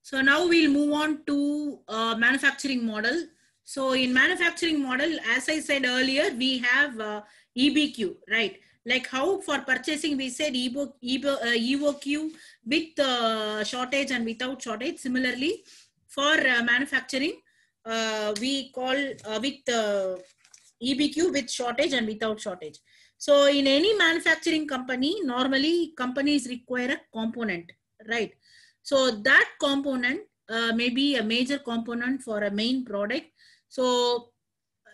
So now we'll move on to manufacturing model. So in manufacturing model, as I said earlier, we have EBQ, right? Like how for purchasing we said EOQ with shortage and without shortage. Similarly, for manufacturing, we call with EBQ with shortage and without shortage. So in any manufacturing company, normally companies require a component, right? So that component may be a major component for a main product. So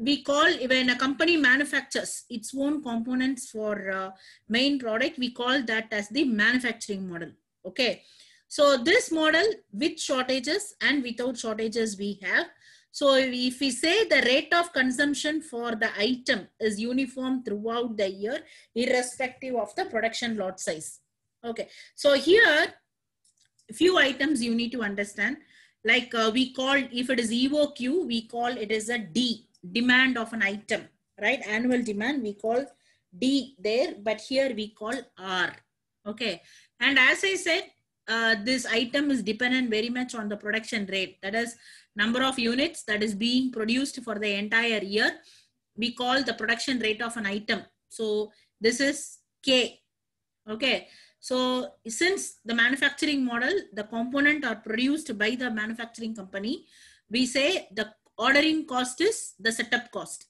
we call, when a company manufactures its own components for main product, we call that as the manufacturing model. Okay. So this model with shortages and without shortages we have. So if we say the rate of consumption for the item is uniform throughout the year, irrespective of the production lot size. Okay. So here, few items you need to understand, like we call, if it is EOQ, we call it as a D, demand of an item, right? Annual demand, we call D there, but here we call R. Okay. And as I said, this item is dependent very much on the production rate, that is number of units that is being produced for the entire year. We call the production rate of an item. So this is K. Okay. So since the manufacturing model, the component are produced by the manufacturing company, we say the ordering cost is the setup cost.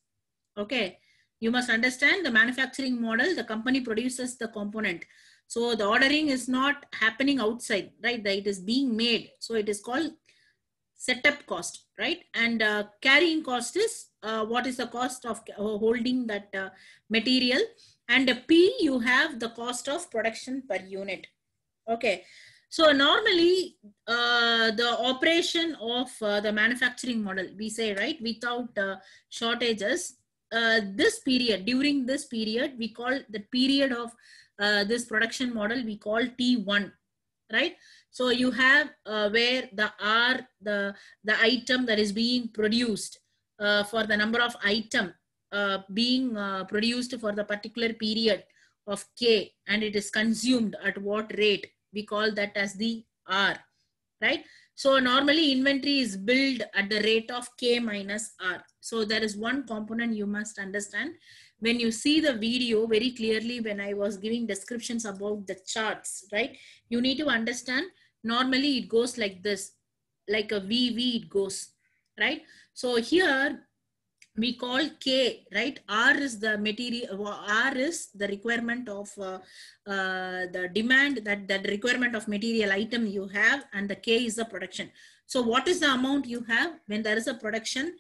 Okay. You must understand the manufacturing model, the company produces the component. So the ordering is not happening outside, right? It is being made. So it is called setup cost, right? And carrying cost is what is the cost of holding that material. And P, you have the cost of production per unit. Okay. So normally the operation of the manufacturing model, we say, right, without shortages, this period, during this period, we call the period of this production model, we call T1, right? So you have where the R, the item that is being produced for the number of item being produced for the particular period of K, and it is consumed at what rate, we call that as the R, right? So normally inventory is built at the rate of K minus R. So there is one component you must understand. When you see the video very clearly, when I was giving descriptions about the charts, right? You need to understand, normally it goes like this, like a VV it goes, right? So here we call K, right? R is the material, R is the requirement of the demand, that requirement of material item you have, and the K is the production. So what is the amount you have when there is a production?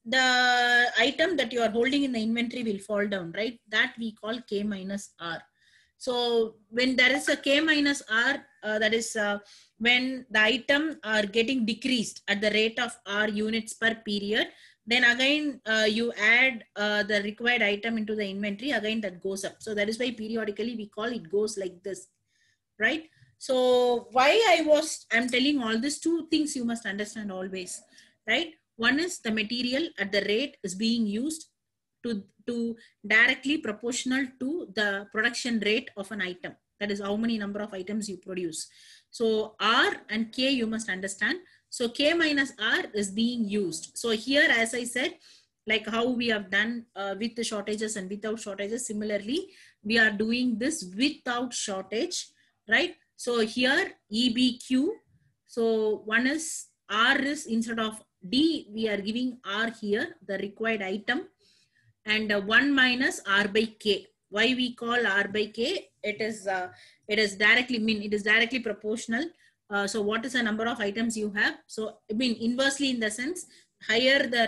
The item that you are holding in the inventory will fall down, right? That we call K minus R. So when there is a K minus R, that is when the item are getting decreased at the rate of R units per period, then again you add the required item into the inventory, again that goes up. So that is why periodically we call it goes like this, right? So why I'm telling all these two things you must understand always, right? One is the material at the rate is being used to directly proportional to the production rate of an item. That is how many number of items you produce. So R and K you must understand. So K minus R is being used. So here, as I said, like how we have done with the shortages and without shortages, similarly, we are doing this without shortage, right? So here EBQ. So one is R is instead of D, we are giving R here, the required item, and 1 minus R by K. Why we call R by K? It is directly proportional. So what is the number of items you have? So I mean inversely, in the sense, higher the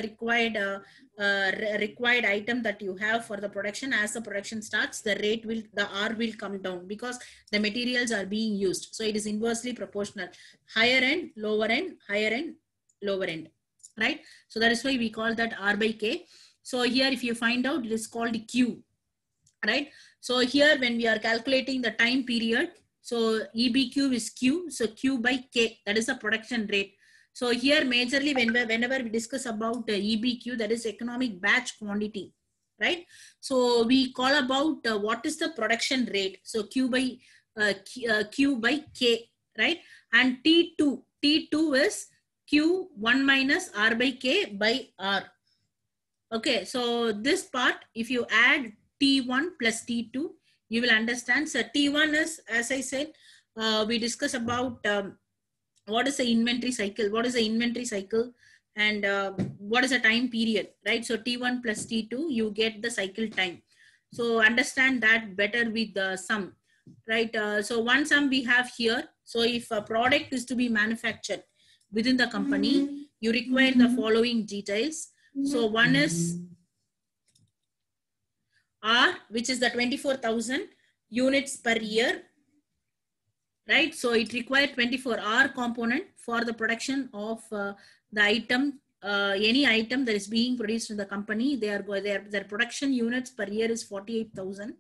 required item that you have for the production, as the production starts, the R will come down because the materials are being used. So it is inversely proportional. Higher end, lower end, higher end, lower end, right? So that is why we call that R by K. So here, if you find out, it is called Q, right? So here, when we are calculating the time period, so EBQ is Q, so Q by K, that is the production rate. So here, majorly, whenever we discuss about EBQ, that is economic batch quantity, right? So we call about what is the production rate. So Q by K, right? And T2, T2 is Q1 minus R by K by R. Okay, so this part, if you add T1 plus T2, you will understand. So T1 is, as I said, we discuss about what is the inventory cycle, and what is the time period, right? So T1 plus T2, you get the cycle time. So understand that better with the sum, right? So one sum we have here. So if a product is to be manufactured within the company, you require the following details. So one is R, which is the 24,000 units per year, right? So it required 24R component for the production of the item, any item that is being produced in the company. Their production units per year is 48,000.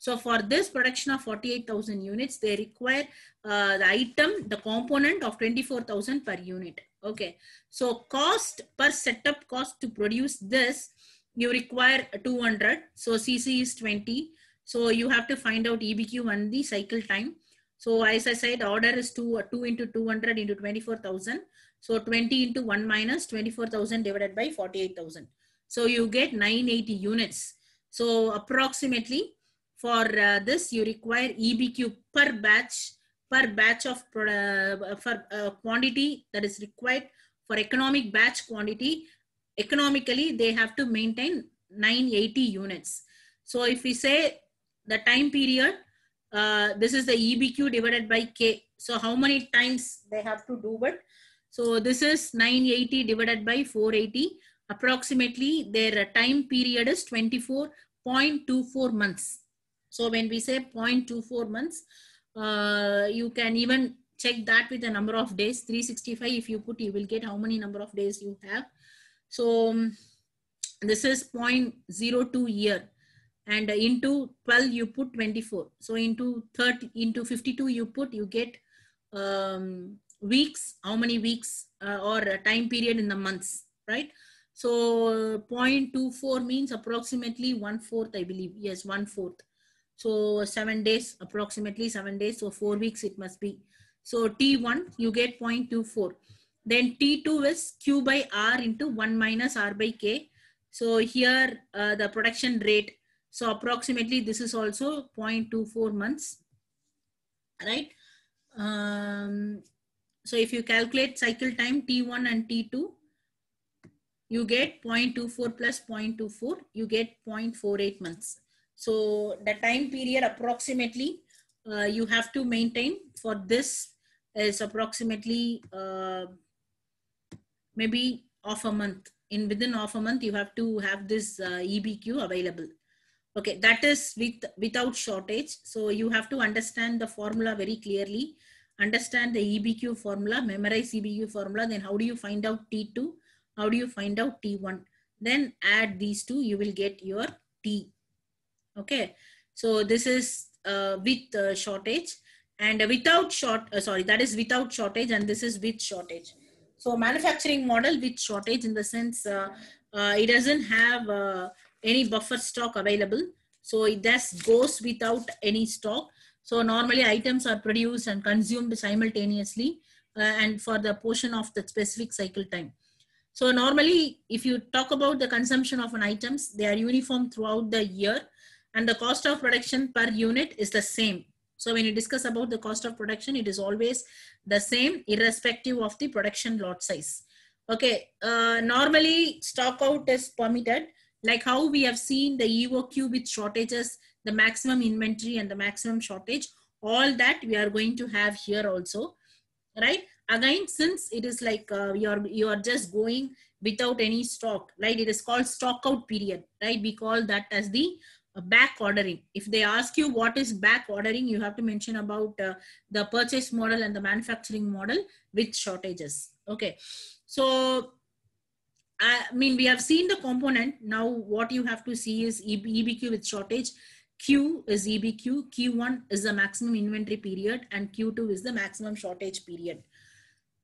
So for this production of 48,000 units, they require the item, the component of 24,000 per unit. Okay. So cost per setup cost to produce this, you require 200. So CC is 20. So you have to find out EBQ and the cycle time. So as I said, order is 2 into 200 into 24,000. So 20 into 1 minus 24,000 divided by 48,000. So you get 980 units. So approximately for this, you require EBQ per batch of quantity that is required for economic batch quantity. Economically, they have to maintain 980 units. So if we say the time period, this is the EBQ divided by K. So how many times they have to do it? So this is 980 divided by 480. Approximately their time period is 24.24 months. So when we say 0.24 months, you can even check that with the number of days. 365 if you put, you will get how many number of days you have. So this is 0.02 year. And into 12 you put 24. So into 30, into 52 you put, you get weeks, how many weeks or a time period in the months, right? So 0.24 means approximately 1/4, I believe. Yes, 1/4. So 7 days, approximately 7 days. So 4 weeks it must be. So T1, you get 0.24. Then T2 is Q by R into 1 minus R by K. So here the production rate. So approximately this is also 0.24 months, right? So if you calculate cycle time T1 and T2, you get 0.24 plus 0.24, you get 0.48 months. So the time period approximately you have to maintain for this is approximately maybe half a month. Within half a month, you have to have this EBQ available. Okay, that is without shortage. So you have to understand the formula very clearly. Understand the EBQ formula, memorize EBQ formula. Then how do you find out T2? How do you find out T1? Then add these two, you will get your T. Okay, so this is with shortage, and without that is without shortage, and this is with shortage. So manufacturing model with shortage in the sense it doesn't have any buffer stock available. So it just goes without any stock. So normally items are produced and consumed simultaneously and for the portion of the specific cycle time. So normally if you talk about the consumption of an items, they are uniform throughout the year and the cost of production per unit is the same. So when you discuss about the cost of production, it is always the same irrespective of the production lot size. Okay, normally stock out is permitted, like how we have seen the EOQ with shortages, the maximum inventory and the maximum shortage, all that we are going to have here also, right? Again, since it is like you are just going without any stock, right? It is called stock out period, right? We call that as the back ordering. If they ask you what is back ordering, you have to mention about the purchase model and the manufacturing model with shortages. Okay, so I mean, we have seen the component. Now what you have to see is EBQ with shortage. Q is EBQ, Q1 is the maximum inventory period, and Q2 is the maximum shortage period.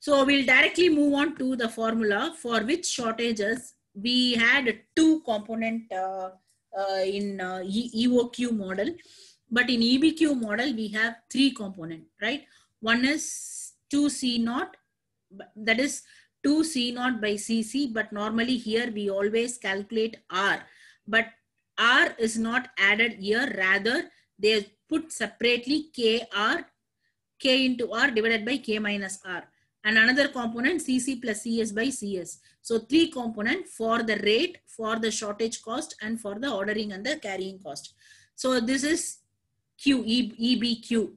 So we'll directly move on to the formula for which shortages we had two component in EOQ model, but in EBQ model we have three component, right? One is 2C0, that is 2 C naught by CC, but normally here we always calculate R, but R is not added here, rather they put separately KR, K into R divided by K minus R, and another component CC plus CS by CS. So 3 component for the rate, for the shortage cost, and for the ordering and the carrying cost. So this is EBQ.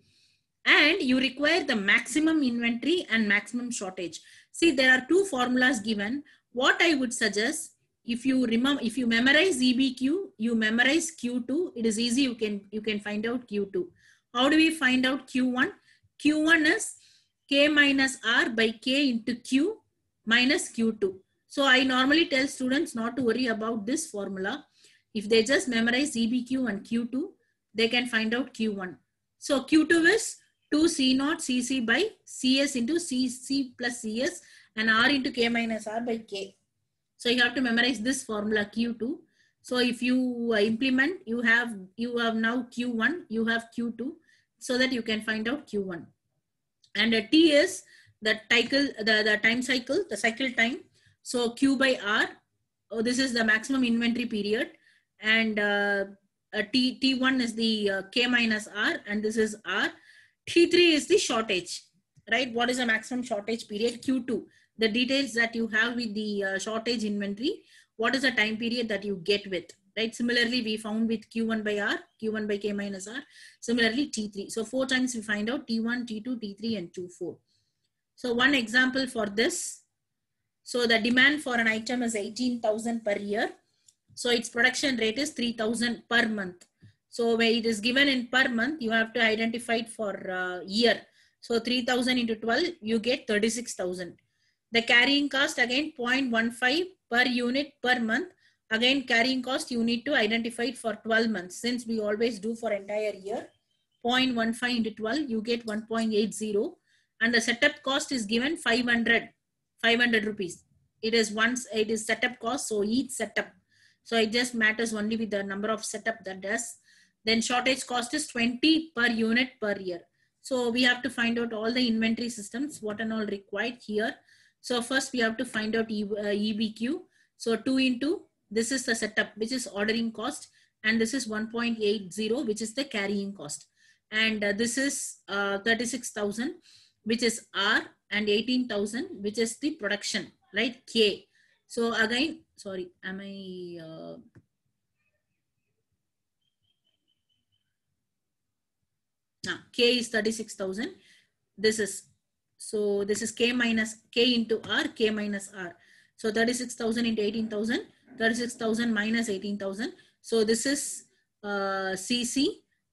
And you require the maximum inventory and maximum shortage. See, there are 2 formulas given. What I would suggest, if you remember, if you memorize EBQ, you memorize Q2. It is easy. You can find out Q2. How do we find out Q1? Q1 is K minus R by K into Q minus Q2. So I normally tell students not to worry about this formula. If they just memorize EBQ and Q2, they can find out Q1. So Q2 is 2 C naught CC by CS into CC plus CS and R into K minus R by K. So you have to memorize this formula Q2. So if you implement, you have now Q1, you have Q2, so that you can find out Q1. And T is the time cycle, the cycle time. So Q by R, this is the maximum inventory period, and T1 is the K minus R, and this is R. T3 is the shortage, right? What is the maximum shortage period? Q2, the details that you have with the shortage inventory, what is the time period that you get with, right? Similarly, we found with Q1 by R, Q1 by K minus R, similarly T3. So 4 times we find out T1, T2, T3, and T4. So one example for this. So the demand for an item is 18,000 per year. So its production rate is 3,000 per month. So where it is given in per month, you have to identify it for year. So 3,000 into 12, you get 36,000. The carrying cost again 0.15 per unit per month. Again, carrying cost you need to identify it for 12 months. Since we always do for entire year, 0.15 into 12, you get 1.80. And the setup cost is given 500 rupees. It is setup cost. So each setup. So it just matters only with the number of setup that does. Then shortage cost is 20 per unit per year. So we have to find out all the inventory systems, what and all required here. So first we have to find out EBQ. So 2 into, this is the setup, which is ordering cost. And this is 1.80, which is the carrying cost. And this is 36,000, which is R, and 18,000, which is the production, right? K. So again, sorry, am I... K is 36,000. This is K minus K into R, K minus R. So 36,000 into 18,000, 36,000 minus 18,000. So this is CC,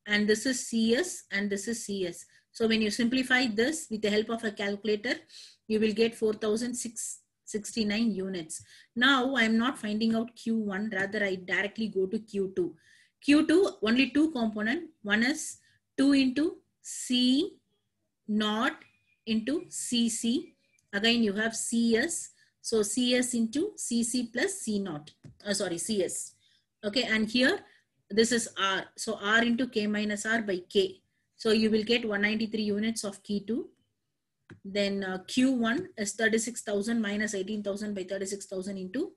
and this is CS, and this is CS. So when you simplify this with the help of a calculator, you will get 4,669 units. Now I'm not finding out Q1, rather I directly go to Q2. Q2, only 2 components. One is 2 into C naught into CC. Again, you have CS. So CS into CC plus C naught. CS. Okay, and here this is R. So R into K minus R by K. So you will get 193 units of Q2. Then Q1 is 36,000 minus 18,000 by 36,000 into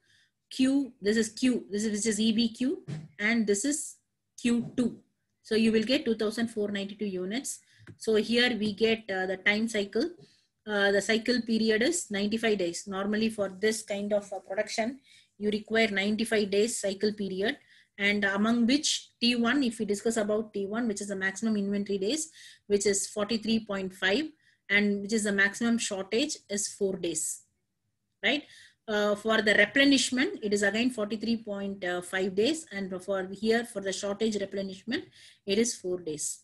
Q. This is Q. Which is EBQ, and this is Q2. So you will get 2,492 units. So here we get the time cycle. The cycle period is 95 days. Normally for this kind of production, you require 95 days cycle period. And among which T1, if we discuss about T1, which is the maximum inventory days, which is 43.5, and which is the maximum shortage is 4 days, right? For the replenishment, it is again 43.5 days. And for the shortage replenishment, it is 4 days.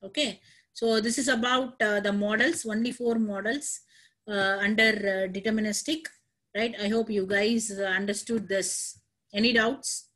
Okay. So this is about the models, only 4 models under deterministic, right? I hope you guys understood this. Any doubts?